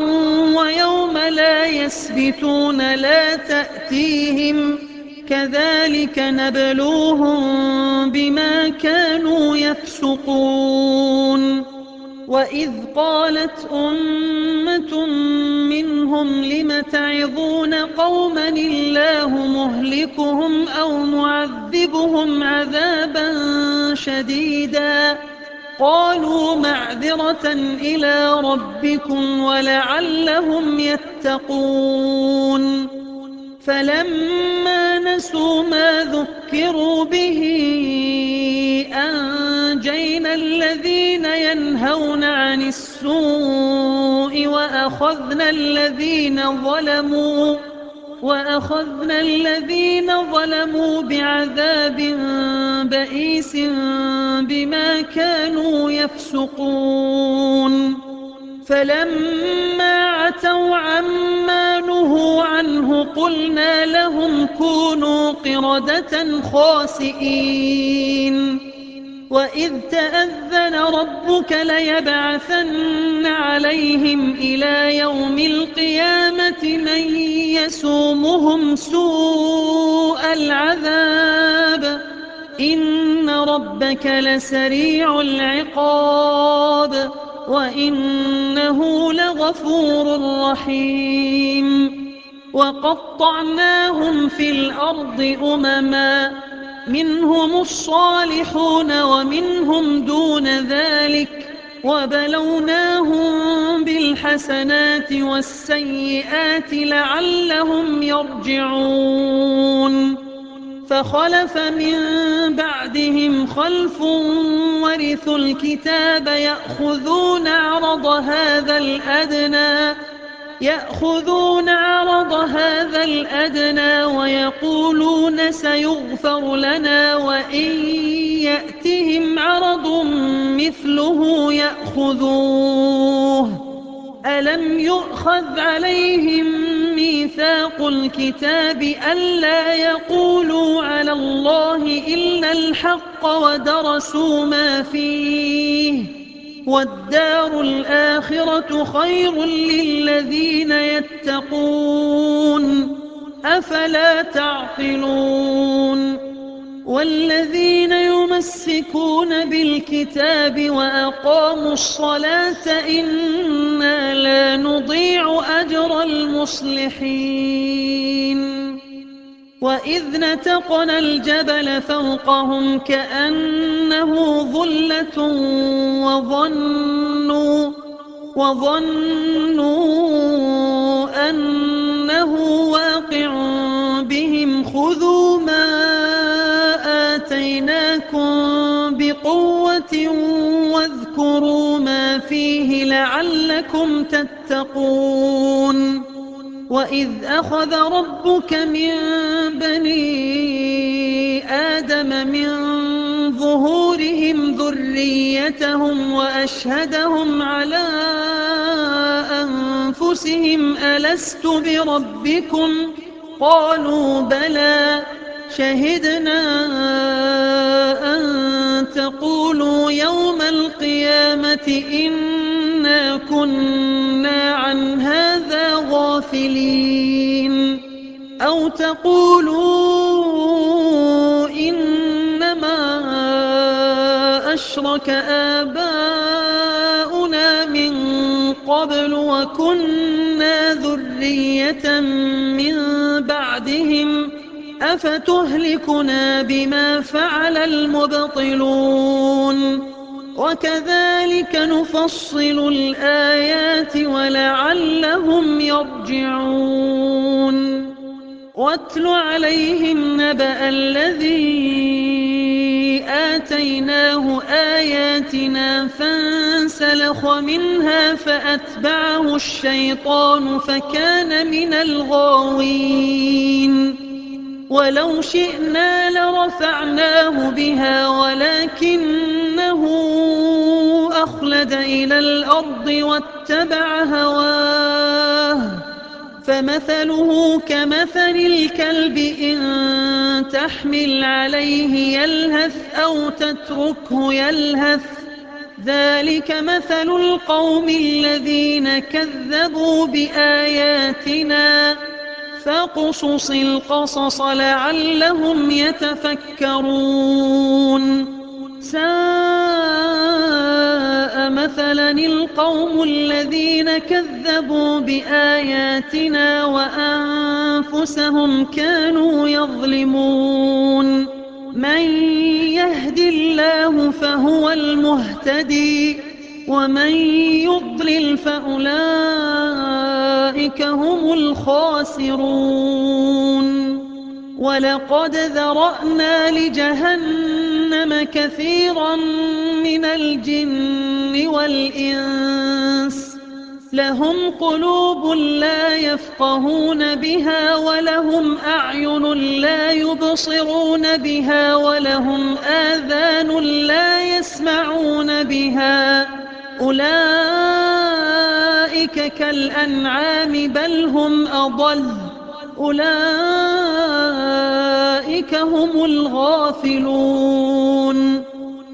ويوم لا يسبتون لا تأتيهم كذلك نبلوهم بما كانوا يفسقون وإذ قالت أمة منهم لم تعظون قوما الله مهلكهم أو معذبهم عذابا شديدا قالوا معذرة إلى ربكم ولعلهم يتقون فلما نسوا ما ذكروا به أنجينا الذين ينهون عن السوء وأخذنا الذين ظلموا بعذاب بئيس بما كانوا يفسقون فلما عتوا عما نهوا قلنا لهم كونوا قردة خاسئين وإذ تأذن ربك ليبعثن عليهم إلى يوم القيامة من يسومهم سوء العذاب إن ربك لسريع العقاب وإنه لغفور رحيم وقطعناهم في الأرض أمما منهم الصالحون ومنهم دون ذلك وبلوناهم بالحسنات والسيئات لعلهم يرجعون فخلف من بعدهم خلف ورثوا الكتاب يأخذون عرض هذا الأدنى ويقولون سيغفر لنا وإن يأتهم عرض مثله يأخذوه ألم يؤخذ عليهم ميثاق الكتاب ألا يقولوا على الله إلا الحق ودرسوا ما فيه والدار الآخرة خير للذين يتقون أفلا تعقلون والذين يمسكون بالكتاب وأقاموا الصلاة إنا لا نضيع أجر المصلحين وإذ نتقنا الجبل فوقهم كأنه ظلة وظنوا أنه واقع بهم خذوا ما آتيناكم بقوة واذكروا ما فيه لعلكم تتقون وإذ أخذ ربك من بني آدم من ظهورهم ذريتهم وأشهدهم على أنفسهم ألست بربكم قالوا بلى شهدنا أن تقولوا يوم القيامة إنا كنا عن هذا غافلين أو تقولوا إنما أشرك آباؤنا من قبل وكنا ذرية من بعدهم أفتهلكنا بما فعل المبطلون وكذلك نفصل الآيات ولعلهم يرجعون واتل عليهم نبأ الذي آتيناه آياتنا فانسلخ منها فأتبعه الشيطان فكان من الغاوين ولو شئنا لرفعناه بها ولكنه أخلد إلى الأرض واتبع هواه فمثله كمثل الكلب إن تحمل عليه يلهث أو تتركه يلهث ذلك مثل القوم الذين كذبوا بآياتنا فاقصص القصص لعلهم يتفكرون ساء مثلا القوم الذين كذبوا بآياتنا وأنفسهم كانوا يظلمون من يهد الله فهو المهتدي ومن يضلل فأولئك هم الخاسرون ولقد ذرأنا لجهنم كثيرا من الجن والإنس لهم قلوب لا يفقهون بها ولهم أعين لا يبصرون بها ولهم آذان لا يسمعون بها أولئك كالأنعام بل هم أضل أولئك هم الغافلون.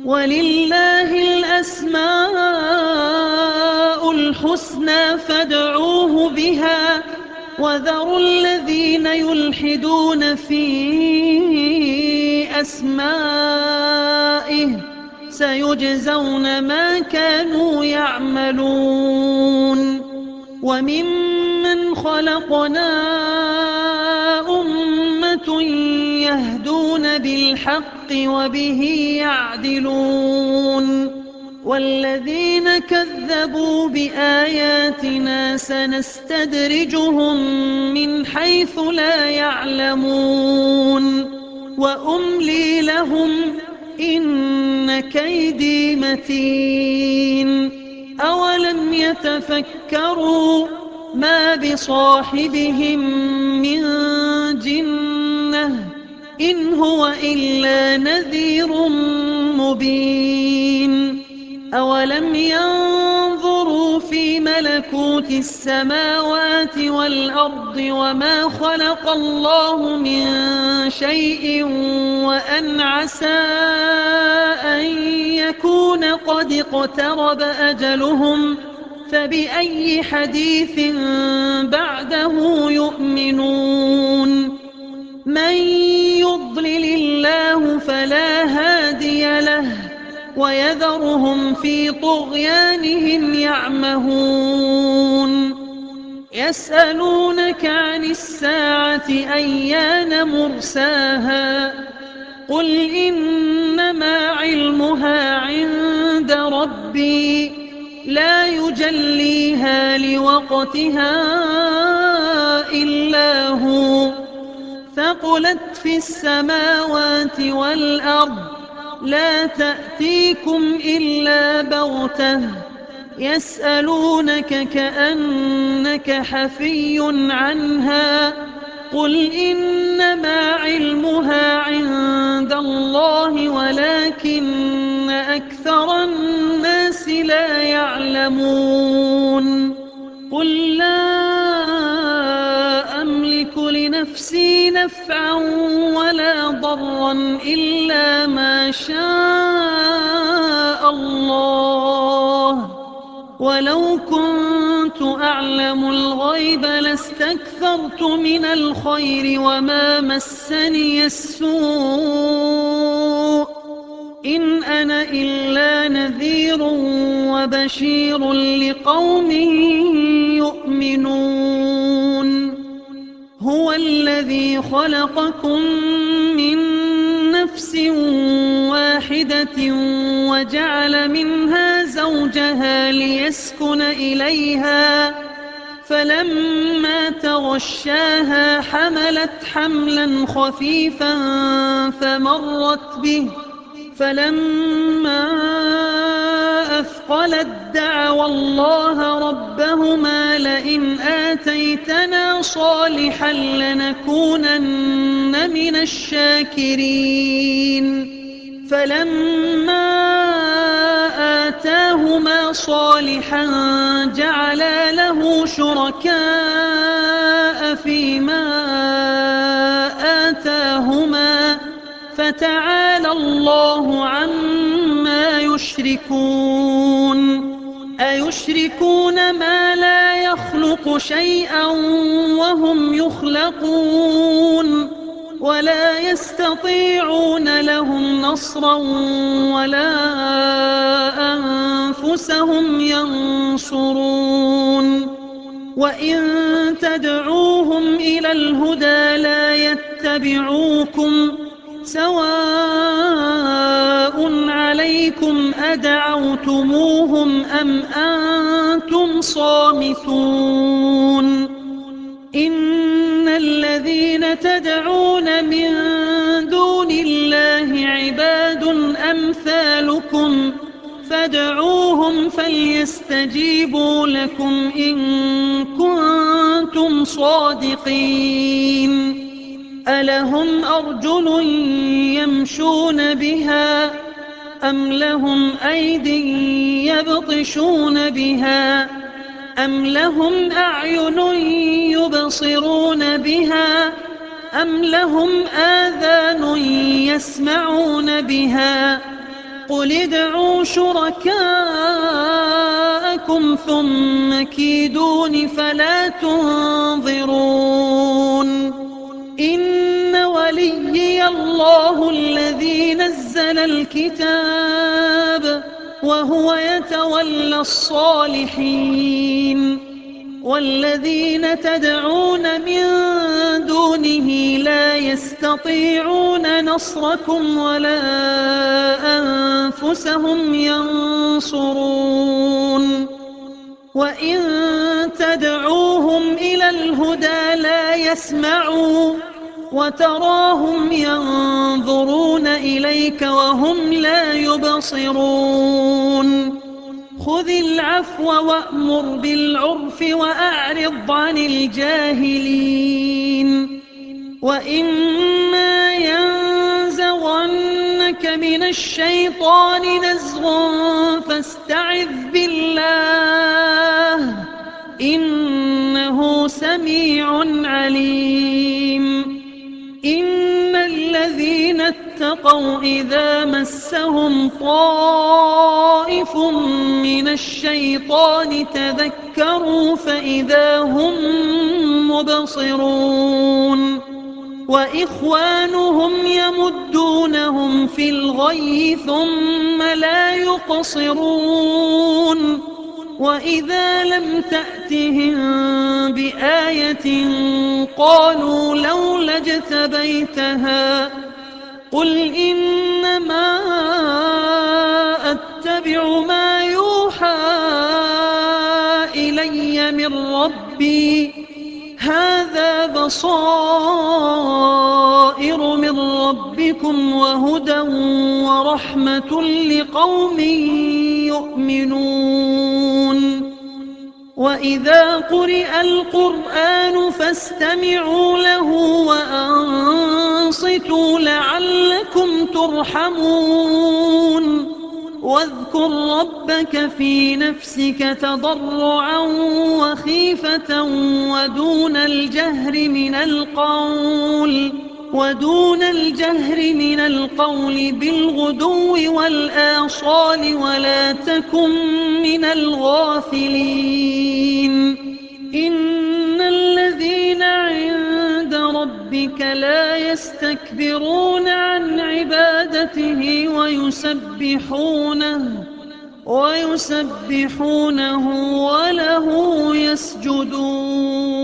ولله الأسماء الحسنى فادعوه بها وذروا الذين يلحدون في أسمائه سيجزون ما كانوا يعملون. وممن خلقنا أمة يهدون بالحق وبه يعدلون. والذين كذبوا بآياتنا سنستدرجهم من حيث لا يعلمون وأملي لهم إن كيدي متين. أولم يتفكروا ما بصاحبهم من جنة إن هو إلا نذير مبين. أولم ينظروا في ملكوت السماوات والأرض وما خلق الله من شيء وأن عسى أن يكون قد اقترب أجلهم فبأي حديث بعده يؤمنون. من يضلل الله فلا هادي له ويذرهم في طغيانهم يعمهون. يسألونك عن الساعة أيان مرساها قل إنما علمها عند ربي لا يجليها لوقتها إلا هو ثقلت في السماوات والأرض لا تأتيكم إلا بغتة يسألونك كأنك حفي عنها قل إنما علمها عند الله ولكن أكثر الناس لا يعلمون. قل لا أملك لنفسي نفعا ولا ضرا إلا ما شاء الله ولو كنت أعلم الغيب لاستكثرت من الخير وما مسني السوء إن أنا إلا نذير وبشير لقوم يؤمنون. هو الذي خلقكم من نفس واحدة وجعل منها زوجها ليسكن إليها فلما تغشاها حملت حملا خفيفا فمرت به فلما أثقلت دعوا الله ربهما لئن آتيتنا صالحا لنكونن من الشاكرين فلما آتاهما صالحا جعلا له شركاء فيما آتاهما فتعالى الله عما يشركون. أيشركون ما لا يخلق شيئا وهم يخلقون ولا يستطيعون لهم نصرا ولا أنفسهم ينصرون. وإن تدعوهم إلى الهدى لا يتبعوكم سواء عليكم أدعوتموهم أم أنتم صامتون. إن الذين تدعون من دون الله عباد أمثالكم فادعوهم فليستجيبوا لكم إن كنتم صادقين. ألهم أرجل يمشون بها أم لهم أيد يبطشون بها أم لهم أعين يبصرون بها أم لهم آذان يسمعون بها قل ادعوا شركاءكم ثم كيدون فلا تنظرون إن وليي الله الذي نزل الكتاب وهو يتولى الصالحين والذين تدعون من دونه لا يستطيعون نصركم ولا أنفسهم ينصرون وإن تدعوهم إلى الهدى لا يسمعوا وتراهم ينظرون إليك وهم لا يبصرون خذ العفو وأمر بالعرف وأعرض عن الجاهلين وإما ينزغنك من الشيطان نزغ فاستعذ بالله إنه سميع عليم إن الذين اتقوا إذا مسهم طائف من الشيطان تذكروا فإذا هم مبصرون وإخوانهم يمدونهم في الغي ثم لا يقصرون وإذا لم تأتهم بآية قالوا لولا اجتبيتها قل إنما أتبع ما يوحى إلي من ربي هذا بصائر من ربكم وهدى ورحمة لقوم يؤمنون وإذا قرئ القرآن فاستمعوا له وأنصتوا لعلكم ترحمون واذكر ربك في نفسك تضرعا وخيفة ودون الجهر من القول بالغدو والآصال ولا تكن من الغافلين إن الذين عند ربك لا يستكبرون عن عبادته ويسبحونه وله يسجدون